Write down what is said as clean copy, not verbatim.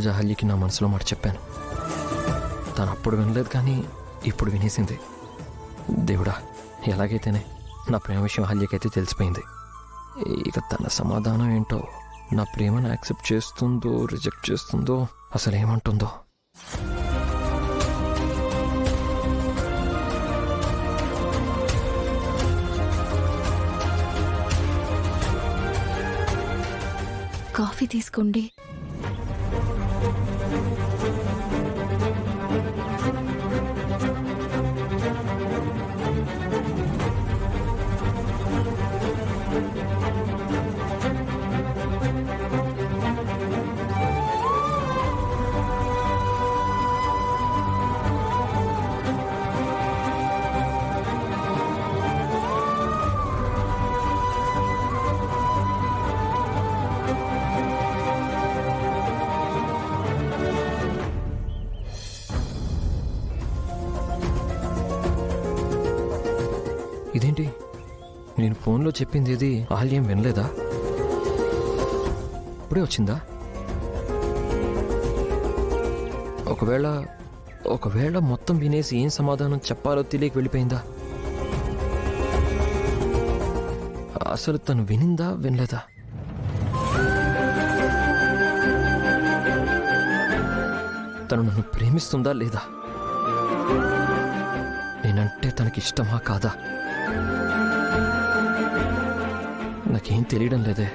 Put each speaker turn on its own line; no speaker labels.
రోజు అహల్యకి నా మనసులో మాట చెప్పాను. తను అప్పుడు వినలేదు, కానీ ఇప్పుడు వినేసింది. దేవుడా, ఎలాగైతేనే నా ప్రేమ విషయం అహల్యకైతే తెలిసిపోయింది. ఇక తన సమాధానం ఏంటో, నా ప్రేమను యాక్సెప్ట్ చేస్తుందో రిజెక్ట్ చేస్తుందో, అసలు ఏమంటుందో.
కాఫీ తీసుకోండి.
ఇదేంటి, నేను ఫోన్లో చెప్పింది ఏది ఆల్యం వినలేదా? ఇప్పుడే వచ్చిందా? ఒకవేళ మొత్తం వినేసి ఏం సమాధానం చెప్పాలో తెలియక వెళ్ళిపోయిందా? అసలు తను వినిందా వినలేదా? తను నన్ను ప్రేమిస్తుందా లేదా? నేనంటే తనకి ఇష్టమా కాదా? నాకేం తెలియడం లేదే.